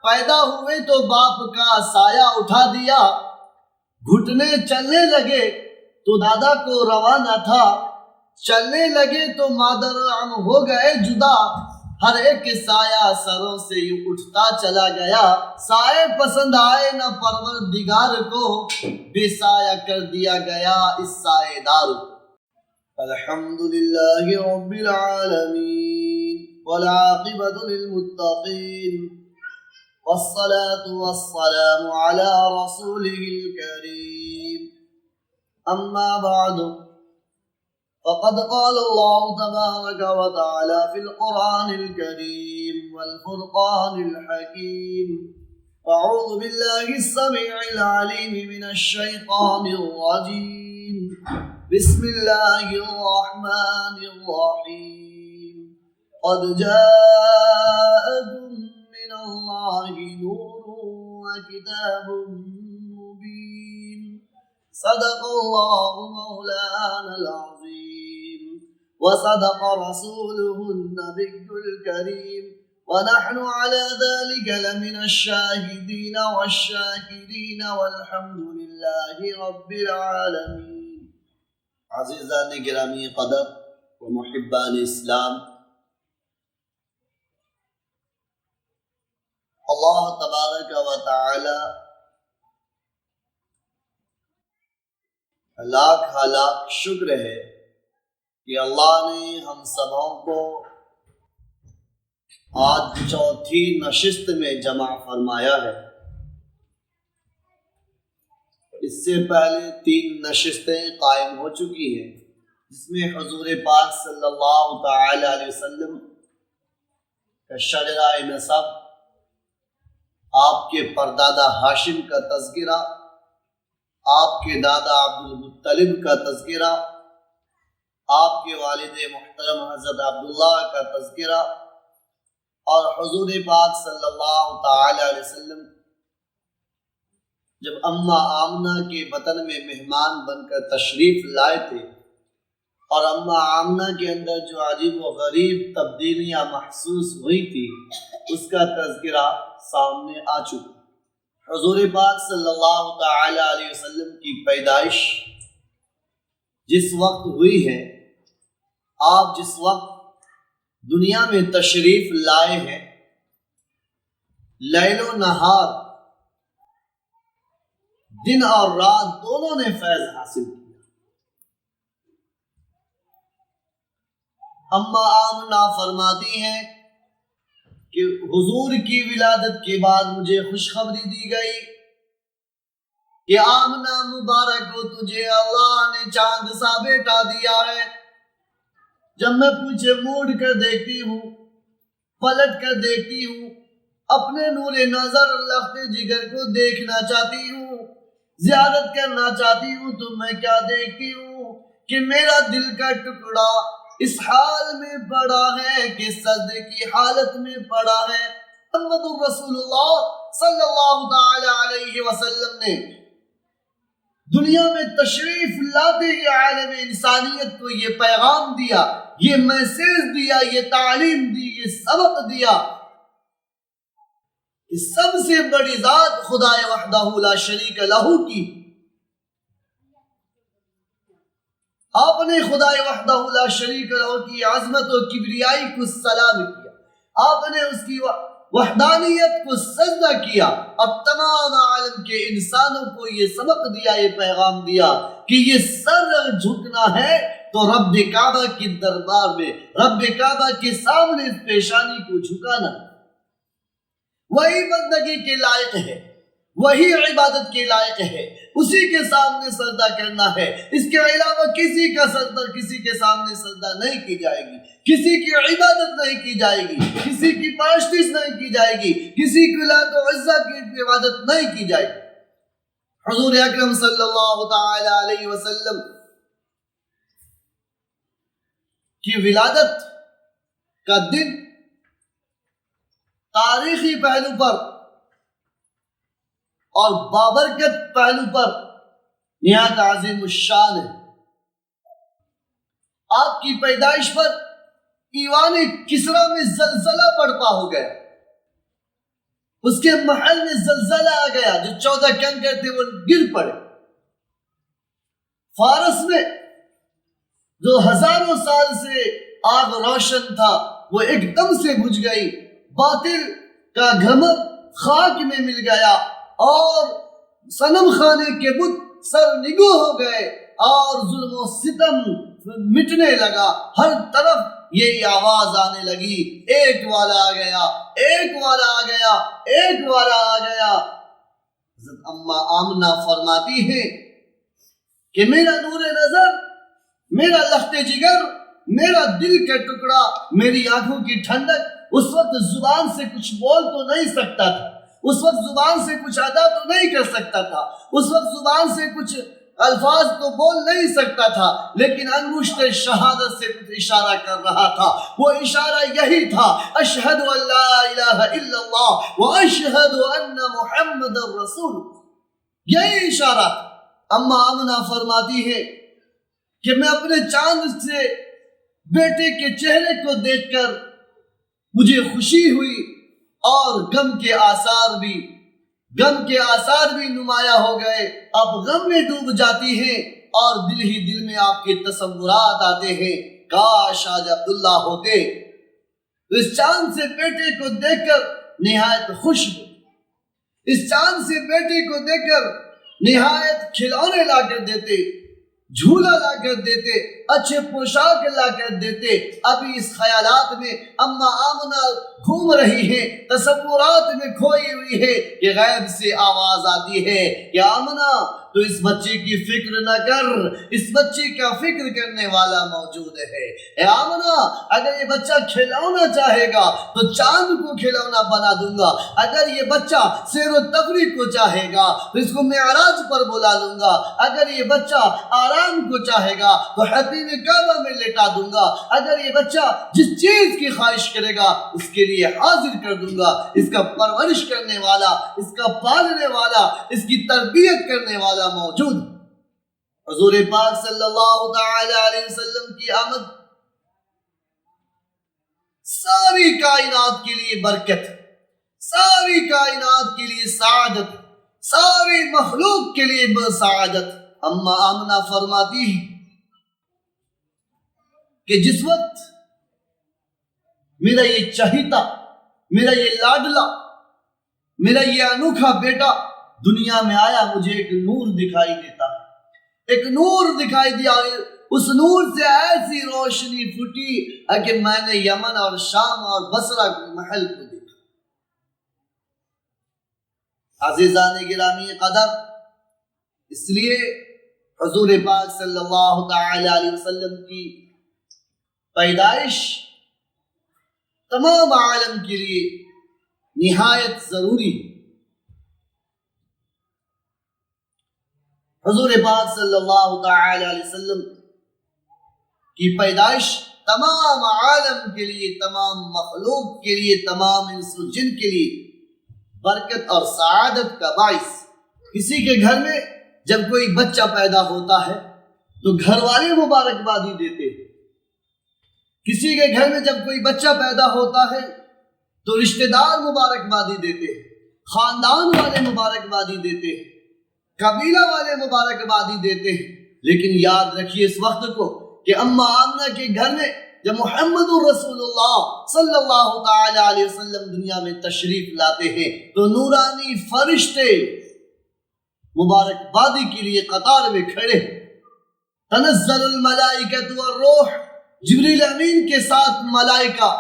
پیدا ہوئے تو باپ کا سایہ اٹھا دیا، گھٹنے چلنے لگے تو دادا کو روا نہ تھا، چلنے لگے تو مادر عم ہو گئے جدا، ہر ایک سایہ سروں سے یوں اٹھتا چلا گیا، سائے پسند آئے نہ پروردگار کو، بے سایہ کر دیا گیا اس سائے دار کو۔ الحمدللہ رب العالمین والعاقبۃ للمتقین والصلاة والسلام على رسوله الكريم، اما بعد فقد قال الله تبارك وتعالى في القرآن الكريم والفرقان الحكيم، أعوذ بالله السميع العليم من الشيطان الرجيم، بسم الله الرحمن الرحيم، قد جاءكم من الله نور وكتاب مبين، صدق الله مولانا العظيم، وصدق رسوله النبي الكريم، ونحن على ذلك لمن الشاهدين والشاكرين، والحمد لله رب العالمين۔ عزیزان گرامی قدر و محبان اسلام، اللہ تبارک و تعالی لاکھ لاکھ شکر ہے کہ اللہ نے ہم سبوں کو آج چوتھی نشست میں جمع فرمایا ہے۔ اس سے پہلے 3 نشستیں قائم ہو چکی ہیں، جس میں حضور پاک صلی اللہ تعالی علیہ وسلم کا شجرہ نسب، آپ کے پردادا ہاشم کا تذکرہ، آپ کے دادا عبد المطلب کا تذکرہ، آپ کے والد محترم حضرت عبداللہ کا تذکرہ، اور حضور پاک صلی اللہ تعالی علیہ وسلم جب اماں آمنہ کے وطن میں مہمان بن کر تشریف لائے تھے، اور اماں آمنہ کے اندر جو عجیب و غریب تبدیلیاں محسوس ہوئی تھی، اس کا تذکرہ سامنے آ چکا۔ حضور پاک صلی اللہ تعالی علیہ وسلم کی پیدائش جس وقت ہوئی ہے، آپ جس وقت دنیا میں تشریف لائے ہیں، لیل و نہار، دن اور رات دونوں نے فیض حاصل کیا۔ اماں آمنہ فرماتی ہیں کہ حضور کی ولادت کے بعد مجھے خوشخبری دی گئی کہ آمنہ مبارک کو تجھے اللہ نے چاند سا بیٹا دیا ہے۔ جب میں پیچھے موڑ کر دیکھتی ہوں، پلٹ کر دیکھتی ہوں، اپنے نور نظر لخت جگر کو دیکھنا چاہتی ہوں، زیارت کرنا چاہتی ہوں، تو میں کیا دیکھتی ہوں کہ میرا دل کا ٹکڑا اس حال میں پڑا ہے کہ سجدے کی حالت میں پڑا ہے۔ محمد رسول اللہ صلی اللہ تعالی علیہ وسلم نے دنیا میں تشریف لاتے ہی عالم انسانیت کو یہ پیغام دیا، یہ میسیج دیا، یہ تعلیم دی، یہ سبق دیا کہ سب سے بڑی ذات خدا وحدہ لا شریک لہ کی، آپ نے خدا وحدہ لا شریک لہ کی عظمت و کبریائی کو سلام کیا، آپ نے اس کی وحدانیت کو سجدہ کیا، اب تمام عالم کے انسانوں کو یہ سبق دیا، یہ پیغام دیا کہ یہ سر جھکنا ہے تو رب کعبہ کی دربار میں، رب کعبہ کے سامنے اس پیشانی کو جھکانا، وہی بندگی کے لائق ہے، وہی عبادت کے لائق ہے، اسی کے سامنے سجدہ کرنا ہے، اس کے علاوہ کسی کا سجدہ، کسی کے سامنے سجدہ نہیں کی جائے گی، کسی کی عبادت نہیں کی جائے گی، کسی کی پرستش نہیں کی جائے گی، کسی کی لات و عزہ کی عبادت نہیں کی جائے گی۔ حضور اکرم صلی اللہ تعالی علیہ وسلم کی ولادت کا دن تاریخی پہلو پر اور بابرکت پہلو پر نہایت عظیم الشان ہے۔ آپ کی پیدائش پر ایوان کسرا میں زلزلہ برپا ہو گیا، اس کے محل میں زلزلہ آ گیا، جو 14 کنکر تھے وہ گر پڑے۔ فارس میں جو ہزاروں سال سے آگ روشن تھا وہ ایک دم سے بجھ گئی، باطل کا گھمر خاک میں مل گیا اور صنم خانے کے بت سر نگو ہو گئے اور ظلم و ستم مٹنے لگا۔ ہر طرف یہی آواز آنے لگی، ایک والا آ گیا، ایک والا آ گیا، ایک والا آ گیا۔ حضرت اما آمنہ فرماتی ہیں کہ میرا نور نظر، میرا لخت جگر، میرا دل کا ٹکڑا، میری آنکھوں کی ٹھنڈک اس وقت زبان سے کچھ بول تو نہیں سکتا تھا، اس وقت زبان سے کچھ ادا تو نہیں کر سکتا تھا، اس وقت زبان سے کچھ الفاظ تو بول نہیں سکتا تھا، لیکن انگشت شہادت سے کچھ اشارہ کر رہا تھا۔ وہ اشارہ یہی تھا، اشہد ان لا الہ الا اللہ و اشہد ان محمد رسول، یہی اشارہ تھا۔ اما آمنہ فرماتی ہے کہ میں اپنے چاند سے بیٹے کے چہرے کو دیکھ کر مجھے خوشی ہوئی اور غم کے آثار بھی نمایاں ہو گئے۔ آپ غم میں ڈوب جاتی ہیں اور دل ہی دل میں آپ کے تصورات آتے ہیں، کاش آج عبداللہ ہوتے۔ اس چاند سے بیٹے کو دیکھ کر نہایت خوش ہوئی، اس چاند سے بیٹے کو دیکھ کر نہایت کھلونے لا کر دیتے، جھولا لا کر دیتے، اچھے پوشاک لا کر دیتے۔ ابھی اس خیالات میں اما آمنہ گھوم رہی ہے، تصورات میں کھوئی ہوئی ہے کہ غیب سے آواز آتی ہے کہ آمنہ تو اس بچے کی فکر نہ کر، اس بچے کا فکر کرنے والا موجود ہے۔ اے آمنہ، اگر یہ بچہ کھلونا چاہے گا تو چاند کو کھلونا بنا دوں گا، اگر یہ بچہ سیر و تفریح کو چاہے گا تو اس کو معراج پر بلا لوں گا، اگر یہ بچہ آرام کو چاہے گا تو حتیم کعبہ میں لٹا دوں گا، اگر یہ بچہ جس چیز کی خواہش کرے گا اس کے لیے حاضر کر دوں گا۔ اس کا پرورش کرنے والا، اس کا پالنے والا، اس کی تربیت کرنے والا موجود۔ حضور پاک صلی اللہ تعالی علیہ وسلم کی آمد ساری کائنات کے لیے برکت، ساری کائنات کے لیے سعادت، ساری مخلوق کے لیے سعادت۔ اما آمنہ فرماتی ہے کہ جس وقت میرا یہ چہیتا، میرا یہ لاڈلا، میرا یہ انوکھا بیٹا دنیا میں آیا، مجھے ایک نور دکھائی دیتا، ایک نور دکھائی دیا، اس نور سے ایسی روشنی پھوٹی کہ میں نے یمن اور شام اور بصرہ کے محل کو دیکھا۔ عزیزان گرامی قدر، اس لیے حضور پاک صلی اللہ تعالی علیہ وسلم کی پیدائش تمام عالم کے لیے نہایت ضروری ہے۔ حضور پاک صلی اللہ تعالی علیہ وسلم کی پیدائش تمام عالم کے لیے، تمام مخلوق کے لیے، تمام انس و جن کے لیے برکت اور سعادت کا باعث۔ کسی کے گھر میں جب کوئی بچہ پیدا ہوتا ہے تو گھر والے مبارکبادی دیتے ہیں، کسی کے گھر میں جب کوئی بچہ پیدا ہوتا ہے تو رشتہ دار مبارکبادی دیتے ہیں، خاندان والے مبارکبادی دیتے ہیں، قبیلہ والے مبارکبادی دیتے ہیں۔ لیکن یاد رکھیے اس وقت کو کہ اما آمنہ کے گھر میں جب محمد رسول اللہ صلی اللہ تعالی علیہ وسلم دنیا میں تشریف لاتے ہیں تو نورانی فرشتے مبارکبادی کے لیے قطار میں کھڑے ہیں۔ تنزل الملائکۃ والروح، جبریل امین کے ساتھ ملائکہ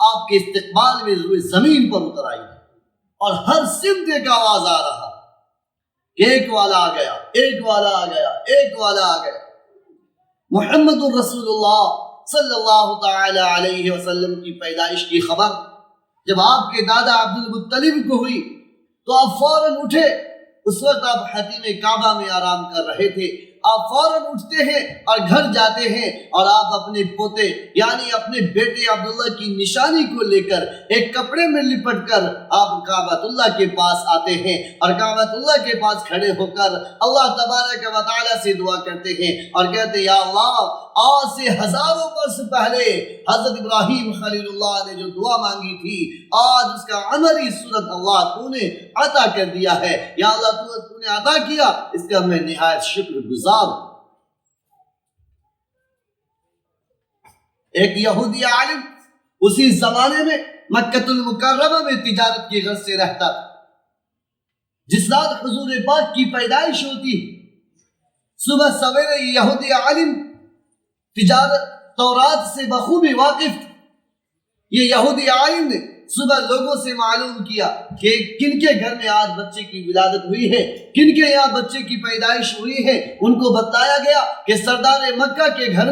آپ کے استقبال میں زمین پر اتر آئی اور ہر سمت ایک آواز آ رہا کہ ایک والا آ گیا، ایک والا آ گیا، ایک والا آ گیا۔ محمد رسول اللہ صلی اللہ تعالی علیہ وسلم کی پیدائش کی خبر جب آپ کے دادا عبد المطلب کو ہوئی تو آپ فوراً اٹھے۔ اس وقت آپ حتیم کعبہ میں آرام کر رہے تھے آپ فوراً اٹھتے ہیں اور گھر جاتے ہیں اور آپ اپنے پوتے یعنی اپنے بیٹے عبداللہ کی نشانی کو لے کر ایک کپڑے میں لپٹ کر آپ کعبۃ اللہ کے پاس آتے ہیں اور کعبۃ اللہ کے پاس کھڑے ہو کر اللہ تبارک و تعالیٰ سے دعا کرتے ہیں اور کہتے ہیں یا اللہ آج سے ہزاروں برس پہلے حضرت ابراہیم خلیل اللہ نے جو دعا مانگی تھی آج اس کا عملی صورت اللہ تو نے عطا کر دیا ہے، یا اللہ تو نے عطا کیا، اس کا میں نہایت شکر گزار ہوں۔ ایک یہودی عالم اسی زمانے میں مکہ المکرمہ میں تجارت کی غرض سے رہتا تھا۔ جس رات حضور پاک کی پیدائش ہوتی صبح سویرے یہودی عالم تجارت تورات سے بخوبی واقف تھا۔ یہ یہودی عالم نے صبح لوگوں سے معلوم کیا کہ کن کے گھر میں آج بچے کی ولادت ہوئی ہے، کن کے یہاں بچے کی پیدائش ہوئی ہے۔ ان کو بتایا گیا کہ سردار مکہ کے گھر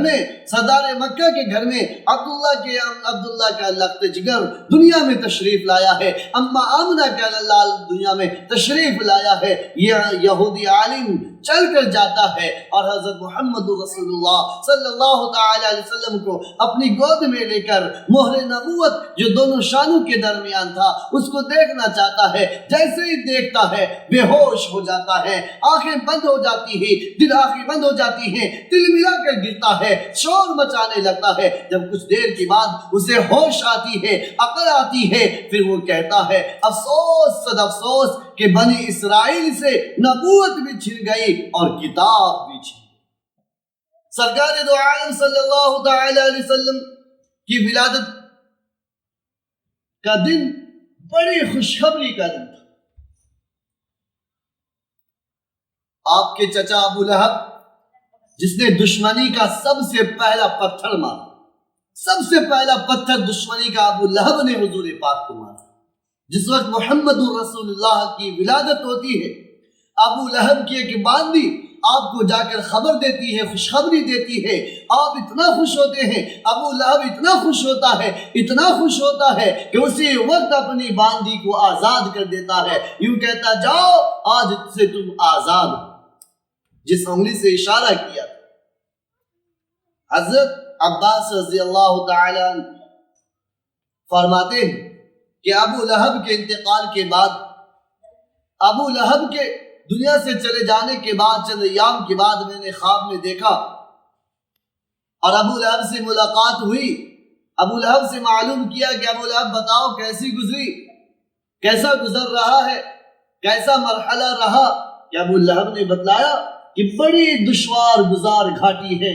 میں عبداللہ کا لخت جگر دنیا میں تشریف لایا ہے، اما آمنہ کا لال دنیا میں تشریف لایا ہے۔ یہ یہودی عالم چل کر جاتا ہے اور حضرت محمد رسول اللہ صلی اللہ تعالی علیہ وسلم کو اپنی گود میں لے کر مہر نبوت جو دونوں شانوں کے درمیان تھا اس کو دیکھنا چاہتا ہے۔ جیسے ہی دیکھتا ہے بے ہوش ہو جاتا ہے، آنکھیں بند ہو جاتی ہیں، آنکھیں بند ہو جاتی ہیں، دل ملا کر گرتا ہے، شور مچانے لگتا ہے۔ جب کچھ دیر کے بعد اسے ہوش آتی ہے، عقل آتی ہے، پھر وہ کہتا ہے افسوس صد افسوس کہ بنی اسرائیل سے نبوت بھی چھن گئی اور کتاب بھی چھن گئی۔ سرکار دو عالم صلی اللہ تعالی علیہ وسلم کی ولادت کا دن بڑی خوشخبری کا دن تھا۔ آپ کے چچا ابو لہب جس نے دشمنی کا سب سے پہلا پتھر مارا، سب سے پہلا پتھر دشمنی کا ابو لہب نے حضور پاک کو مارا۔ جس وقت محمد رسول اللہ کی ولادت ہوتی ہے، ابو لہب کی ایک باندی آپ کو جا کر خبر دیتی ہے، خوشخبری دیتی ہے۔ آپ اتنا خوش ہوتے ہیں، ابو لہب اتنا خوش ہوتا ہے کہ اسی وقت اپنی باندی کو آزاد کر دیتا ہے، یوں کہتا جاؤ آج سے تم آزاد ہو۔ جس انگلی سے اشارہ کیا حضرت عباس رضی اللہ تعالی عنہ فرماتے ہیں کہ ابو لہب کے انتقال کے بعد، ابو لہب کے دنیا سے چلے جانے کے بعد چند ایام کے بعد میں نے خواب میں دیکھا اور ابو لہب سے ملاقات ہوئی۔ ابو لہب سے معلوم کیا کہ ابو لہب بتاؤ کیسی گزری، کیسا گزر رہا ہے، کیسا مرحلہ رہا؟ کہ ابو لہب نے بتلایا کہ بڑی دشوار گزار گھاٹی ہے،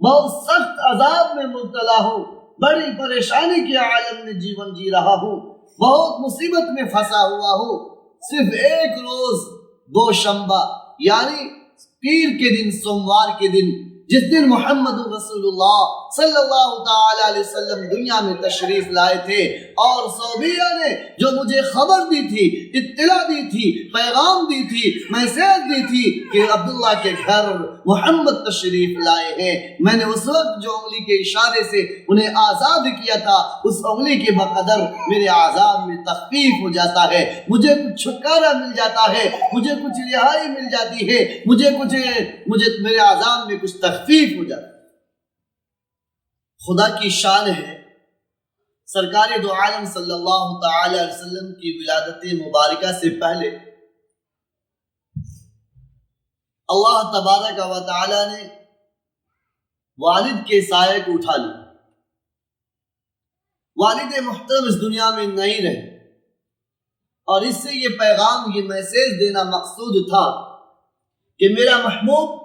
بہت سخت عذاب میں مبتلا ہوں، بڑی پریشانی کے عالم میں جیون جی رہا ہوں، بہت مصیبت میں پھنسا ہوا ہوں۔ صرف ایک روز دوشنبہ یعنی پیر کے دن، سوموار کے دن، جس دن محمد رسول اللہ صلی اللہ تعالی علیہ وسلم دنیا میں تشریف لائے تھے، اور صوبیہ نے جو مجھے خبر دی تھی، اطلاع دی تھی، پیغام دی تھی، میسیج دی تھی کہ عبداللہ کے گھر محمد تشریف لائے ہیں، میں نے اس وقت جو انگلی کے اشارے سے انہیں آزاد کیا تھا، اس انگلی کے بقدر میرے عذاب میں تخفیف ہو جاتا ہے، مجھے کچھ چھٹکارا مل جاتا ہے، مجھے کچھ رہائی مل جاتی ہے، مجھے میرے عذاب میں کچھ تخفیف ہو جاتا ہے۔ خدا کی شان ہے، سرکار دو عالم صلی اللہ تعالی علیہ وسلم کی ولادت مبارکہ سے پہلے اللہ تبارک و تعالی نے والد کے سائے کو اٹھا لیا۔ والد محترم اس دنیا میں نہیں رہے، اور اس سے یہ پیغام، یہ میسیج دینا مقصود تھا کہ میرا محبوب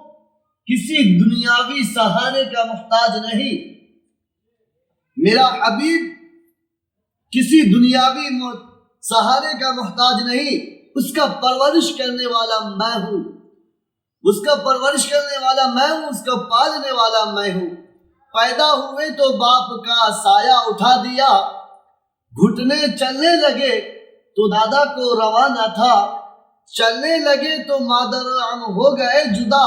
کسی دنیاوی سہارے کا محتاج نہیں، میرا حبیب کسی دنیاوی سہارے کا محتاج نہیں، اس کا پرورش کرنے والا میں ہوں، اس کا پرورش کرنے والا میں ہوں، اس کا پالنے والا میں ہوں۔ پیدا ہوئے تو باپ کا سایہ اٹھا دیا، گھٹنے چلنے لگے تو دادا کو روانہ تھا، چلنے لگے تو مادر عم ہو گئے جدا،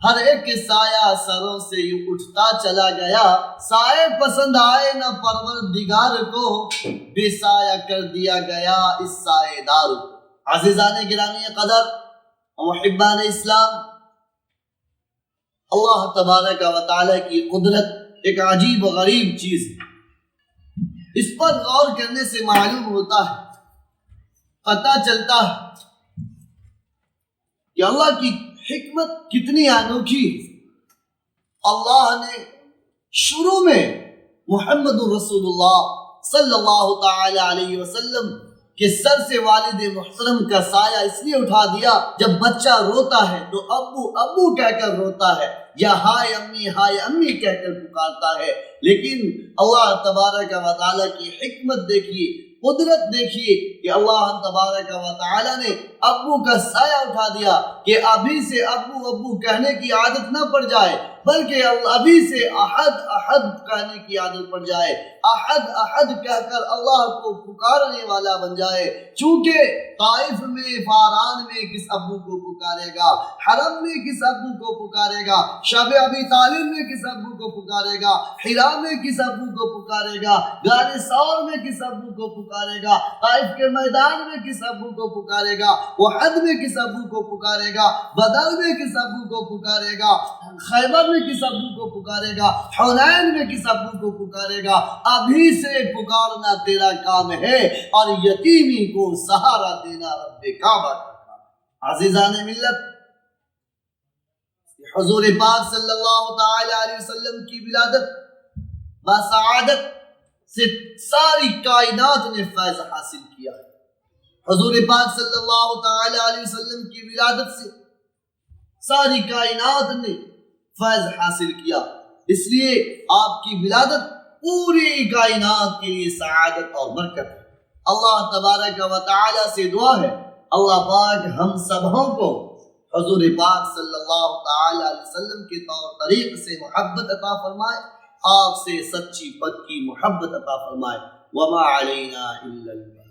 ہر ایک سایہ سروں سے یوں اٹھتا چلا گیا، سائے پسند آئے نہ پروردگار کو، بے سایہ کر دیا گیا اس سائے دار کو۔ عزیزان گرامی قدر و محبان اسلام، اللہ تبارک و تعالیٰ کی قدرت ایک عجیب و غریب چیز ہے، اس پر غور کرنے سے معلوم ہوتا ہے، پتہ چلتا ہے کہ اللہ کی حکمت کتنی انوکھی ہے۔ اللہ نے شروع میں محمد رسول اللہ صلی اللہ تعالی علیہ وسلم کے سر سے والد محترم کا سایہ اس لیے اٹھا دیا، جب بچہ روتا ہے تو ابو ابو کہہ کر روتا ہے یا ہائے امی کہہ کر پکارتا ہے، لیکن اللہ تبارک و تعالیٰ کی حکمت دیکھیے، قدرت دیکھیے کہ اللہ تبارک و تعالیٰ نے ابو کا سایہ اٹھا دیا کہ ابھی سے ابو کہنے کی عادت نہ پڑ جائے، بلکہ ابھی سے احد کہنے کی عادت پڑ جائے، احد کہہ کر اللہ کو پکارنے والا بن جائے۔ چونکہ طائف میں، فاران میں کس ابو کو پکارے گا، حرم میں کس ابو کو پکارے گا، شب ابی طالب میں کس ابو کو پکارے گا، حرا میں کس ابو کو پکارے گا، غار ثور میں کس ابو کو پکارے گا، طائف کے میدان میں کس ابو کو پکارے گا، احد میں کس ابو کو پکارے گا، بدر میں کس ابو کو پکارے گا، خیبر میں کس ابو کو پکارے گا، حنین میں کس ابو کو پکارے گا۔ ابھی سے پکارنا تیرا کام ہے، اور یتیمی کو سہارا دینا رب کعبہ کا کام۔ عزیزان ملت، حضور پاک صلی اللہ تعالی علیہ وسلم کی ولادت بسعادت سے ساری کائنات نے فیض حاصل کیا ہے۔ حضور پاک صلی اللہ تعالی علیہ وسلم کی ولادت سے ساری کائنات نے فیض حاصل کیا، اس لیے آپ کی ولادت پوری کائنات کے لیے سعادت اور برکت ہے۔ اللہ تبارک و تعالی سے دعا ہے اللہ پاک ہم سبوں کو حضور پاک صلی اللہ تعالی علیہ وسلم کے طور طریق سے محبت عطا فرمائے، آپ سے سچی پکی محبت عطا فرمائے۔ وما علینا الا البلاغ۔